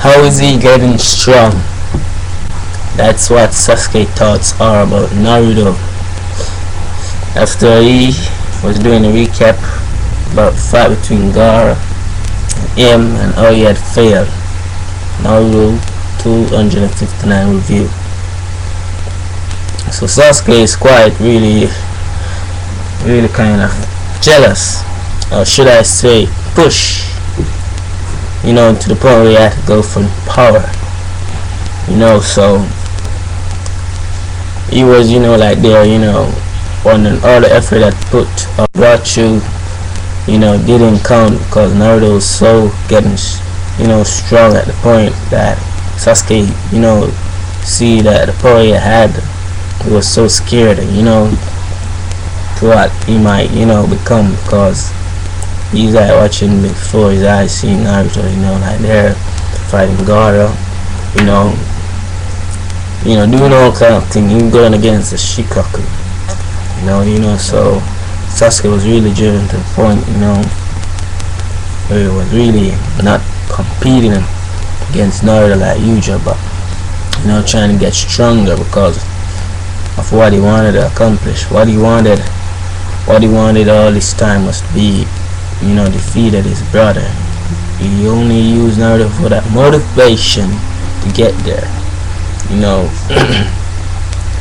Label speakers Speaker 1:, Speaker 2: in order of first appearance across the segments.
Speaker 1: How is he getting strong? That's what Sasuke thoughts are about Naruto. After he was doing a recap about the fight between Gaara and him and how he had failed, Naruto 259 review. So Sasuke is quite really kind of jealous, or should I say push, to the point where he had to go for power, so he was like there, on all the effort that put or brought you, didn't count, because Naruto was so getting strong at the point that Sasuke see that the power he had, he was so scared, to what he might become, because he's like watching before his eyes seeing Naruto, like they're fighting Gaara, doing all kind of thing, even going against the Shikaku, so Sasuke was really driven to the point, where he was really not competing against Naruto like usual, but trying to get stronger because of what he wanted to accomplish. What he wanted all this time was to be, defeated his brother. He only used Naruto for that motivation to get there,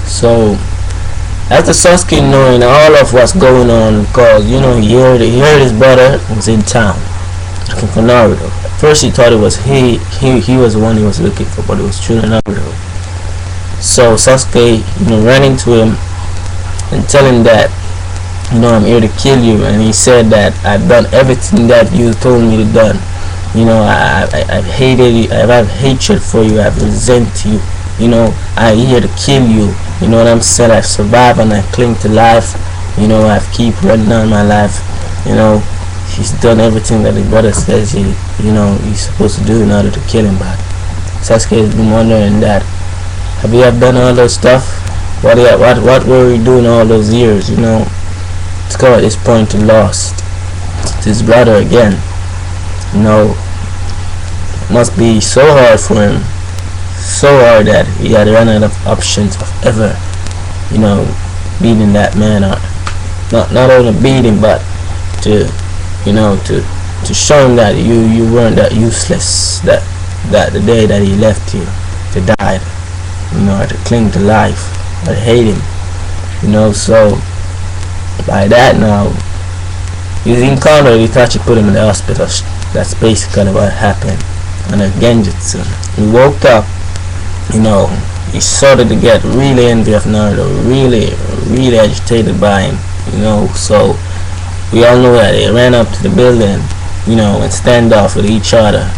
Speaker 1: So after Sasuke knowing all of what's going on, because he heard his brother was in town looking for Naruto. At first he thought it was he was the one he was looking for, but it was truly Naruto. So Sasuke ran into him and tell him that I'm here to kill you, and he said that I've done everything that you told me to done. I've hated you, I have hatred for you, I've resent you, I'm here to kill you, what I'm saying. I've survived and I cling to life, I've keep running on my life, he's done everything that his brother says he's supposed to do in order to kill him. But Sasuke has been wondering that, have you done all those stuff? What were you doing all those years, to go at this point he lost to his brother again. It must be so hard for him, so hard that he had run out of options of ever, beating that man, or not only beating, but to show him that you weren't that useless, that the day that he left you to die, or to cling to life, or to hate him, so by that now, his encounter, he thought you put him in the hospital. That's basically what happened. And a Genjutsu, he woke up, he started to get really envy of Naruto, really agitated by him, so we all know that they ran up to the building, and stand off with each other.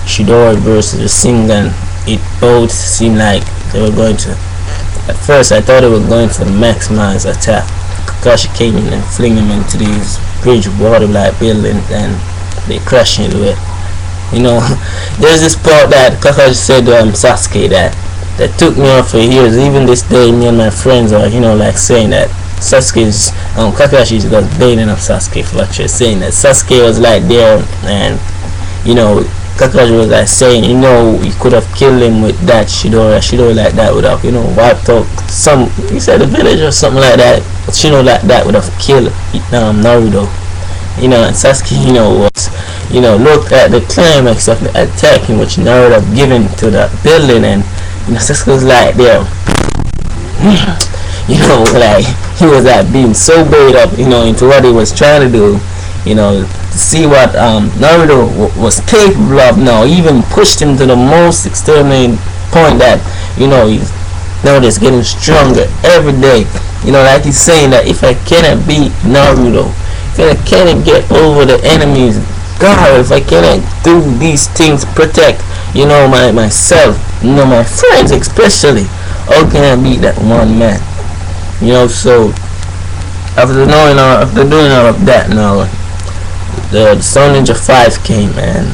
Speaker 1: Chidori versus Rasengan, it both seemed like they were going to, at first I thought they were going to maximize attack. Kakashi came in and fling him into these bridge water like buildings, and they crashed into it. There's this part that Kakashi said to Sasuke that took me off for years. Even this day, me and my friends are like saying that Sasuke's Kakashi's got baiting of Sasuke for actually saying that Sasuke was like there, and Kakashi was like saying, you could have killed him with that Shidori like that would have, wiped out some, he said the village or something like that. Like that would have killed Naruto. And Sasuke, was, looked at the climax of the attack in which Naruto had given to that building, and Sasuke was like there, like he was like being so bait up, into what he was trying to do, to see what Naruto was capable of now. Even pushed him to the most extreme point that he's Naruto's getting stronger every day. Like he's saying that if I cannot beat Naruto, if I cannot get over the enemies, God, if I cannot do these things, protect myself, my friends especially, how can I beat that one man? So after doing all of that, now the Sun Ninja 5 came, and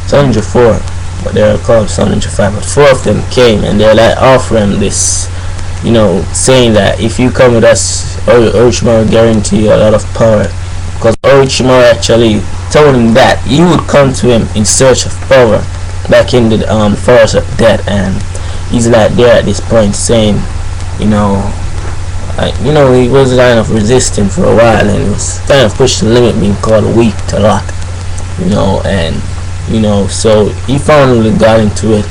Speaker 1: Sun Ninja 4, but they're called Sun Ninja 5, but 4 of them came, and they're like offering this, saying that if you come with us, Orochimaru will guarantee you a lot of power, because Orochimaru actually told him that you would come to him in search of power, back in the forest of death, and he's like there at this point saying, you know, he was kind of resisting for a while, and he was kind of pushing the limit, being called weak a lot, and so he finally got into it,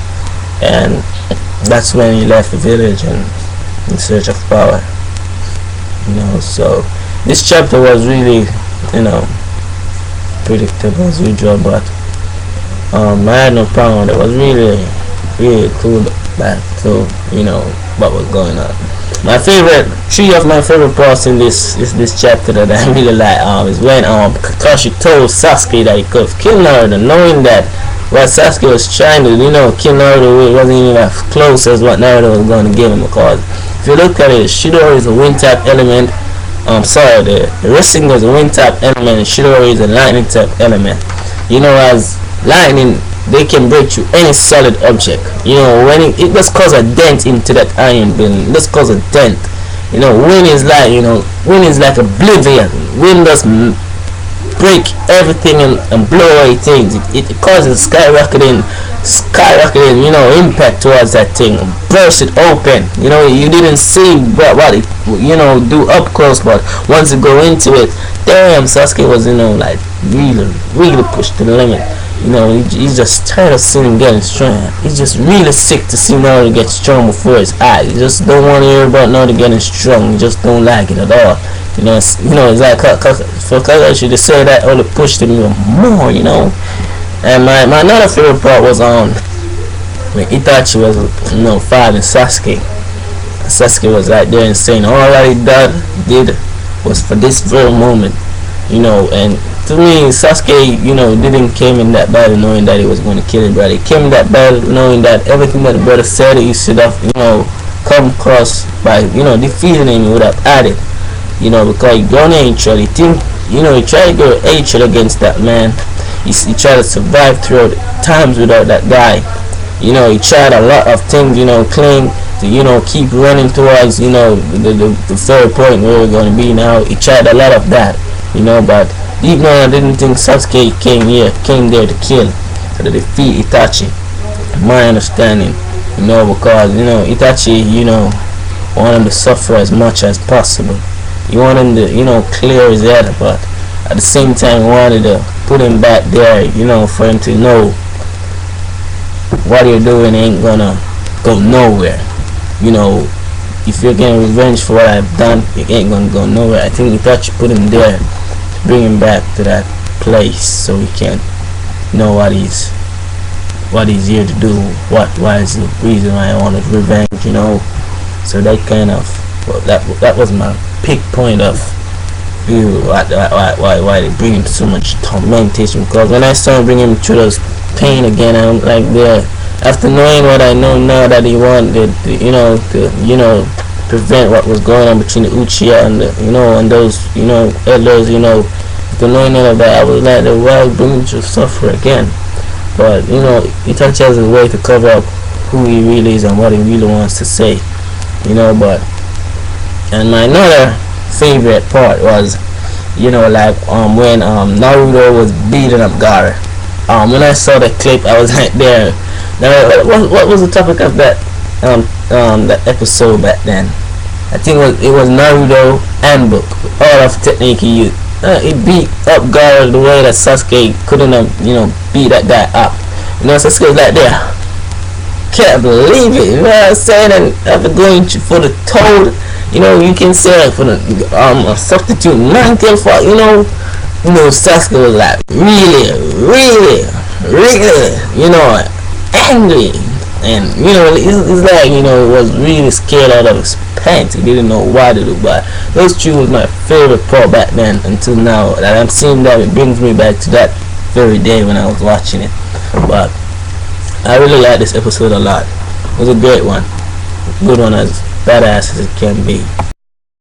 Speaker 1: and that's when he left the village and in search of power. So this chapter was really, predictable as usual, but I had no problem with it. It was really, really cool back to what was going on. Three of my favorite parts in this chapter that I really like is when Kakashi told Sasuke that he could have killed Naruto, knowing that what Sasuke was trying to kill Naruto with wasn't even as close as what Naruto was going to give him. Because if you look at it, Shidori is a wind type element. The wrestling was a wind type element, and Shidori is a lightning type element. As lightning, they can break through any solid object. When it just cause a dent into that iron building, it just cause a dent. Wind is like oblivion. Wind does break everything and blow away things. It causes skyrocketing impact towards that thing, burst it open. You didn't see what it do up close, but once you go into it, damn, Sasuke was like really pushed to the limit. He's just tired of seeing him getting strong. He's just really sick to see Naruto get strong before his eyes. He just don't want to hear about Naruto getting strong. He just don't like it at all. It's like for Kakashi to say that only pushed him even more. And my another favorite part was when Itachi was fighting Sasuke. Sasuke was right there and saying all that he did was for this very moment. And to me, Sasuke, didn't came in that battle knowing that he was going to kill his brother. He came in that battle knowing that everything that the brother said he should have, come across by, defeating him, he would have added. Because he gone hatred. He tried to go hatred against that man. He tried to survive throughout times without that guy. He tried a lot of things, claim to, keep running towards, the third point where we're going to be now. He tried a lot of that, but deep down I didn't think Sasuke came there to kill, to defeat Itachi. My understanding, because, Itachi, wanted him to suffer as much as possible. He wanted him to, clear his head, but at the same time wanted to put him back there, for him to know what you're doing ain't gonna go nowhere. If you're getting revenge for what I've done, it ain't gonna go nowhere. I think Itachi put him there to bring him back to that place so he can know what he's here to do, why is the reason why I wanted revenge, So that kind of, that was my peak point of why they bring him so much tormentation. Because when I started bringing him through those pain again, I'm like, there, after knowing what I know now, that he wanted to prevent what was going on between the Uchiha and the, and those elders, after knowing all of that, I was like, why bring him to suffer again? But Itachi has a way to cover up who he really is and what he really wants to say, but. And my another favorite part was, when Naruto was beating up Gaara. When I saw the clip, I was right there. Now, what was the topic of that that episode back then? I think it was Naruto handbook. All of technique he used. He beat up Gaara the way that Sasuke couldn't have, beat that guy up. Sasuke was like there. Can't believe it. You know what I'm saying? And after going for the toad, you can say for the substitute non-kill for, Sasuke was like really, angry. And, it's like, was really scared out of his pants. He didn't know what to do. But those two was my favorite part back then until now. That I'm seeing that, it brings me back to that very day when I was watching it. But I really like this episode a lot. It was a great one. Good one, as badass as it can be.